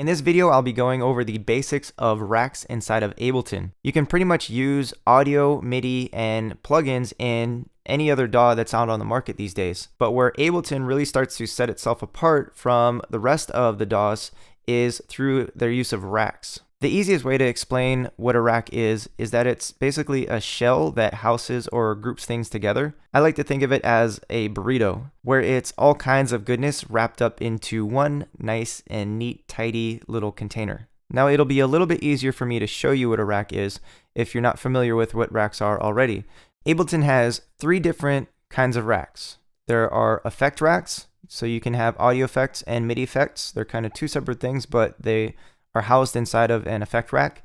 In this video, I'll be going over the basics of racks inside of Ableton. You can pretty much use audio, MIDI, and plugins in any other DAW that's out on the market these days. But where Ableton really starts to set itself apart from the rest of the DAWs is through their use of racks. The easiest way to explain what a rack is that it's basically a shell that houses or groups things together. I like to think of it as a burrito, where it's all kinds of goodness wrapped up into one nice and neat, tidy little container. Now it'll be a little bit easier for me to show you what a rack is if you're not familiar with what racks are already. Ableton has 3 different kinds of racks. There are effect racks, so you can have audio effects and MIDI effects. They're kind of 2 separate things, but they are housed inside of an effect rack.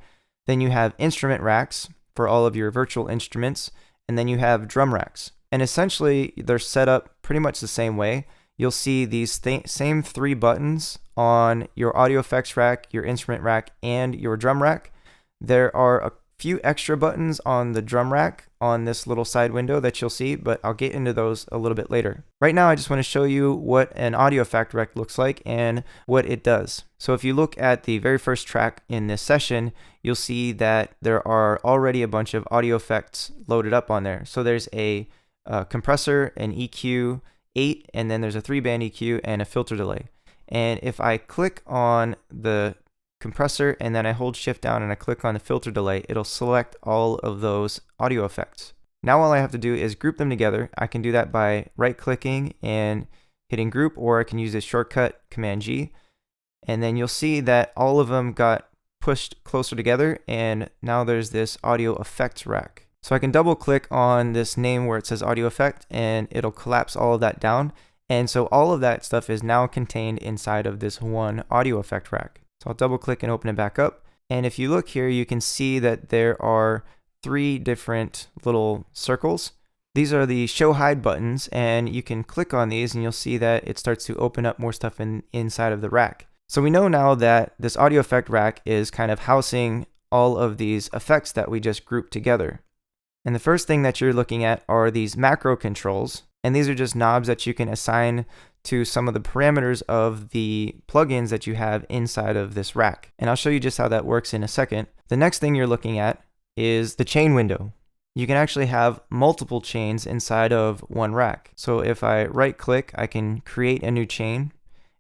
Then you have instrument racks for all of your virtual instruments, and then you have drum racks. And essentially, they're set up pretty much the same way. You'll see these same 3 buttons on your audio effects rack, your instrument rack, and your drum rack. There are a few extra buttons on the drum rack on this little side window that you'll see, but I'll get into those a little bit later. Right now, I just want to show you what an audio effect rack looks like and what it does. So if you look at the very first track in this session, you'll see that there are already a bunch of audio effects loaded up on there. So there's a compressor, an EQ, 8, and then there's a 3-band EQ and a filter delay. And if I click on the compressor and then I hold shift down and I click on the filter delay, it'll select all of those audio effects. Now all I have to do is group them together. I can do that by right clicking and hitting group, or I can use this shortcut Command G, and then you'll see that all of them got pushed closer together, and now there's this audio effects rack. So I can double click on this name where it says audio effect and it'll collapse all of that down, and so all of that stuff is now contained inside of this one audio effect rack. So I'll double click and open it back up. And if you look here, you can see that there are 3 different little circles. These are the show hide buttons, and you can click on these and you'll see that it starts to open up more stuff inside of the rack. So we know now that this audio effect rack is kind of housing all of these effects that we just grouped together. And the first thing that you're looking at are these macro controls. And these are just knobs that you can assign to some of the parameters of the plugins that you have inside of this rack. And I'll show you just how that works in a second. The next thing you're looking at is the chain window. You can actually have multiple chains inside of one rack. So if I right click, I can create a new chain,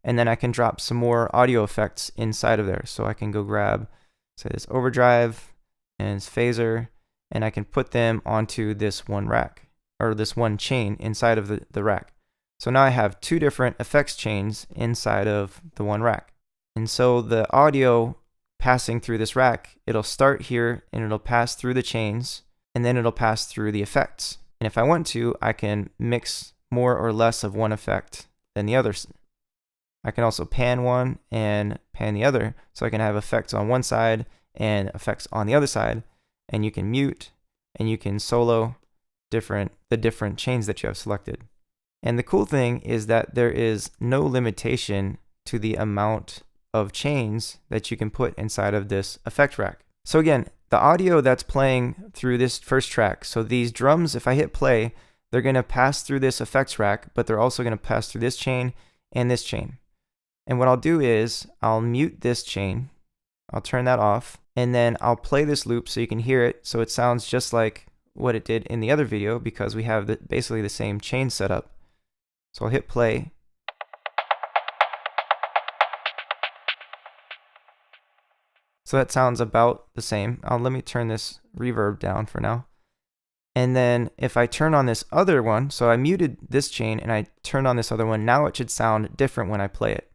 and then I can drop some more audio effects inside of there. So I can go grab, say, this overdrive and this phaser, and I can put them onto this one rack, or this one chain inside of the rack. So now I have 2 different effects chains inside of the one rack. And so the audio passing through this rack, it'll start here and it'll pass through the chains, and then it'll pass through the effects. And if I want to, I can mix more or less of one effect than the others. I can also pan one and pan the other, so I can have effects on one side and effects on the other side. And you can mute and you can solo the different chains that you have selected. And the cool thing is that there is no limitation to the amount of chains that you can put inside of this effect rack. So again, the audio that's playing through this first track, so these drums, if I hit play, they're going to pass through this effects rack, but they're also going to pass through this chain and this chain. And what I'll do is I'll mute this chain, I'll turn that off, and then I'll play this loop so you can hear it, so it sounds just like what it did in the other video because we have basically the same chain setup. So I'll hit play. So that sounds about the same. Let me turn this reverb down for now. And then if I turn on this other one, so I muted this chain and I turned on this other one, now it should sound different when I play it.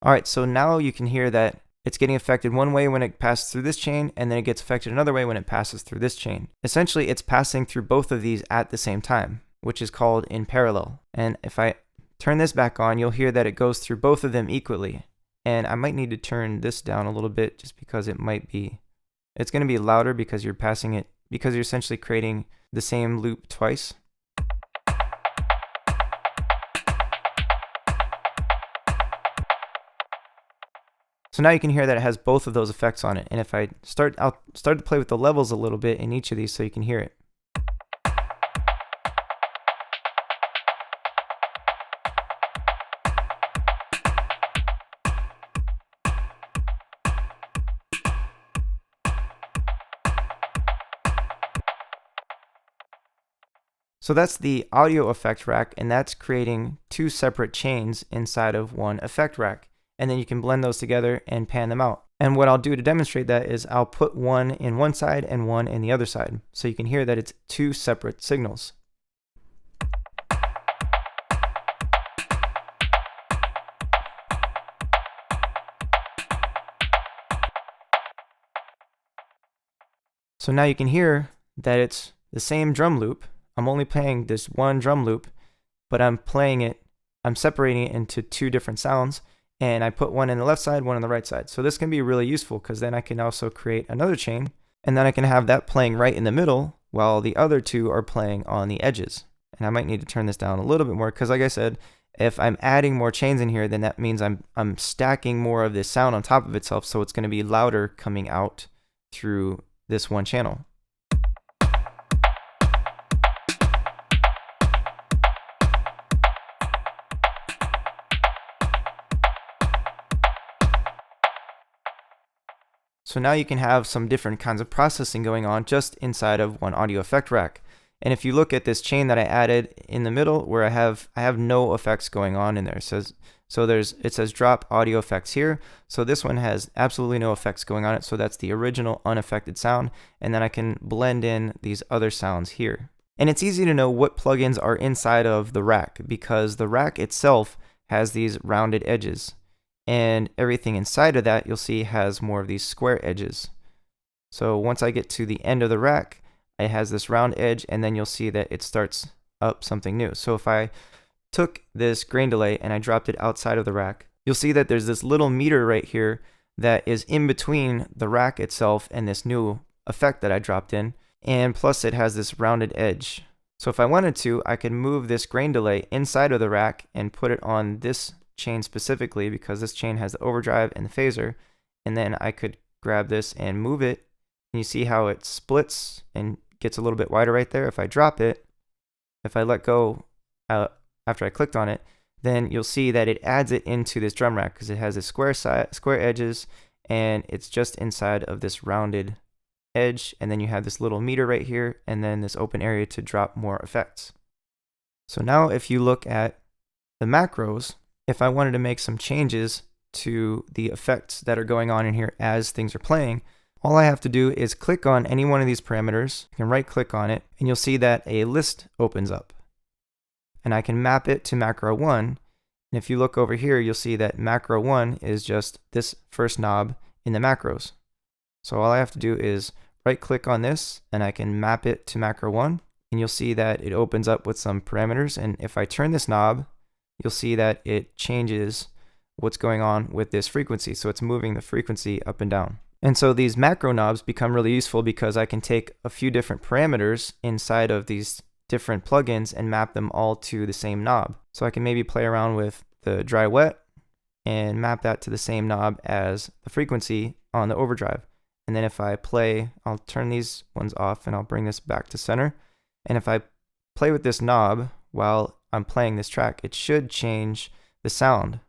Alright, so now you can hear that it's getting affected one way when it passes through this chain, and then it gets affected another way when it passes through this chain. Essentially, it's passing through both of these at the same time, which is called in parallel. And if I turn this back on, you'll hear that it goes through both of them equally. And I might need to turn this down a little bit just because it's going to be louder because you're essentially creating the same loop twice. So So now you can hear that it has both of those effects on it. And if I'll start to play with the levels a little bit in each of these so you can hear it. So that's the audio effect rack, and that's creating two separate chains inside of one effect rack. And then you can blend those together and pan them out. And what I'll do to demonstrate that is I'll put one in one side and one in the other side. So you can hear that it's two separate signals. So now you can hear that it's the same drum loop. I'm only playing this one drum loop, but I'm separating it into two different sounds, and I put one in the left side, one on the right side. So this can be really useful because then I can also create another chain, and then I can have that playing right in the middle while the other two are playing on the edges. And I might need to turn this down a little bit more because, like I said, if I'm adding more chains in here, then that means I'm stacking more of this sound on top of itself, so it's going to be louder coming out through this one channel. So now you can have some different kinds of processing going on just inside of one audio effect rack. And if you look at this chain that I added in the middle where I have no effects going on in there. It says drop audio effects here. So this one has absolutely no effects going on it. So that's the original unaffected sound. And then I can blend in these other sounds here. And it's easy to know what plugins are inside of the rack because the rack itself has these rounded edges. And everything inside of that you'll see has more of these square edges. So once I get to the end of the rack, it has this round edge, and then you'll see that it starts up something new. So if I took this grain delay and I dropped it outside of the rack, you'll see that there's this little meter right here that is in between the rack itself and this new effect that I dropped in, and plus it has this rounded edge. So if I wanted to, I could move this grain delay inside of the rack and put it on this chain specifically because this chain has the overdrive and the phaser, and then I could grab this and move it, and you see how it splits and gets a little bit wider right there. If I drop it, if I let go after I clicked on it, then you'll see that it adds it into this drum rack because it has this square edges, and it's just inside of this rounded edge, and then you have this little meter right here and then this open area to drop more effects. So now if you look at the macros, if I wanted to make some changes to the effects that are going on in here as things are playing, all I have to do is click on any one of these parameters. I can right click on it, and you'll see that a list opens up. And I can map it to macro 1. And if you look over here, you'll see that macro 1 is just this first knob in the macros. So all I have to do is right click on this, and I can map it to macro 1. And you'll see that it opens up with some parameters. And if I turn this knob, you'll see that it changes what's going on with this frequency. So it's moving the frequency up and down. And so these macro knobs become really useful because I can take a few different parameters inside of these different plugins and map them all to the same knob. So I can maybe play around with the dry wet and map that to the same knob as the frequency on the overdrive. And then if I play, I'll turn these ones off and I'll bring this back to center. And if I play with this knob while I'm playing this track, it should change the sound.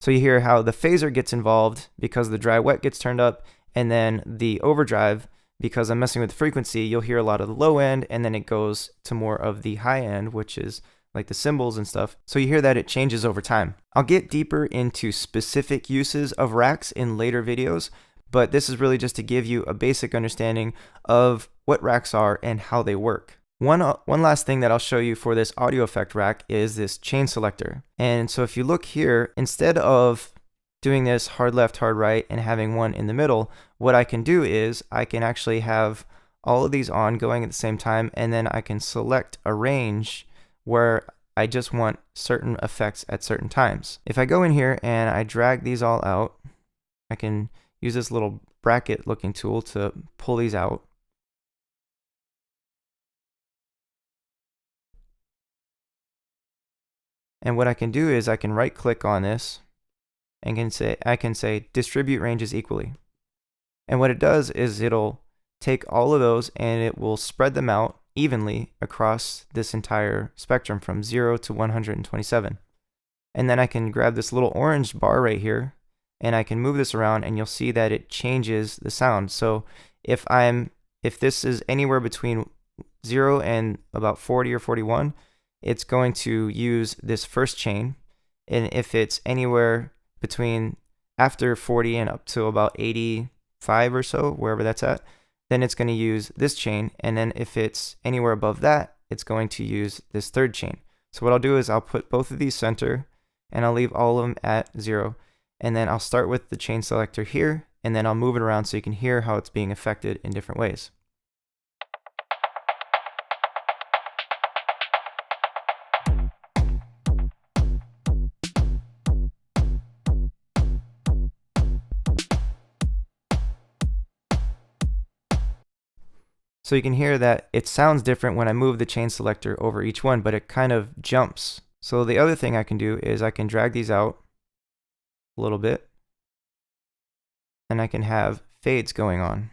So you hear how the phaser gets involved because the dry wet gets turned up, and then the overdrive, because I'm messing with the frequency, you'll hear a lot of the low end, and then it goes to more of the high end, which is like the cymbals and stuff. So you hear that it changes over time. I'll get deeper into specific uses of racks in later videos, but this is really just to give you a basic understanding of what racks are and how they work. One last thing that I'll show you for this audio effect rack is this chain selector. And so if you look here, instead of doing this hard left, hard right, and having one in the middle, what I can do is I can actually have all of these on going at the same time, and then I can select a range where I just want certain effects at certain times. If I go in here and I drag these all out, I can use this little bracket looking tool to pull these out. And what I can do is I can right click on this and I can say distribute ranges equally. And what it does is it'll take all of those and it will spread them out evenly across this entire spectrum from 0 to 127. And then I can grab this little orange bar right here and I can move this around and you'll see that it changes the sound. So if this is anywhere between 0 and about 40 or 41, it's going to use this first chain. And if it's anywhere between after 40 and up to about 85 or so, wherever that's at, then it's going to use this chain. And then if it's anywhere above that, it's going to use this third chain. So what I'll do is I'll put both of these center and I'll leave all of them at 0. And then I'll start with the chain selector here, and then I'll move it around so you can hear how it's being affected in different ways. So you can hear that it sounds different when I move the chain selector over each one, but it kind of jumps. So the other thing I can do is I can drag these out a little bit, and I can have fades going on.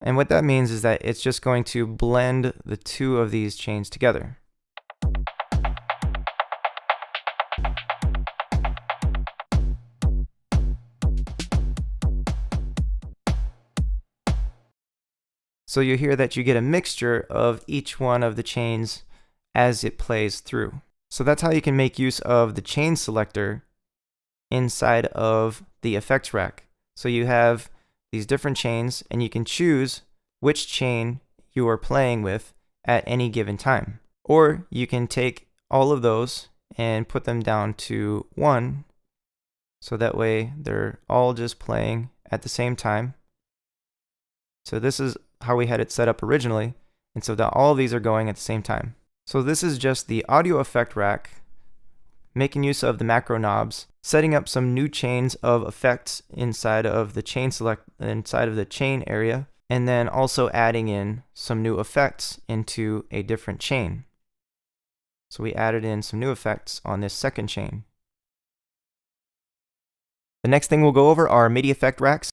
And what that means is that it's just going to blend the two of these chains together. So you hear that you get a mixture of each one of the chains as it plays through. So that's how you can make use of the chain selector inside of the effects rack. So you have these different chains and you can choose which chain you are playing with at any given time. Or you can take all of those and put them down to 1, so that way they're all just playing at the same time. So this is how we had it set up originally, and so that all of these are going at the same time. So this is just the audio effect rack, making use of the macro knobs, setting up some new chains of effects inside of the chain area, and then also adding in some new effects into a different chain. So we added in some new effects on this second chain. The next thing we'll go over are MIDI effect racks.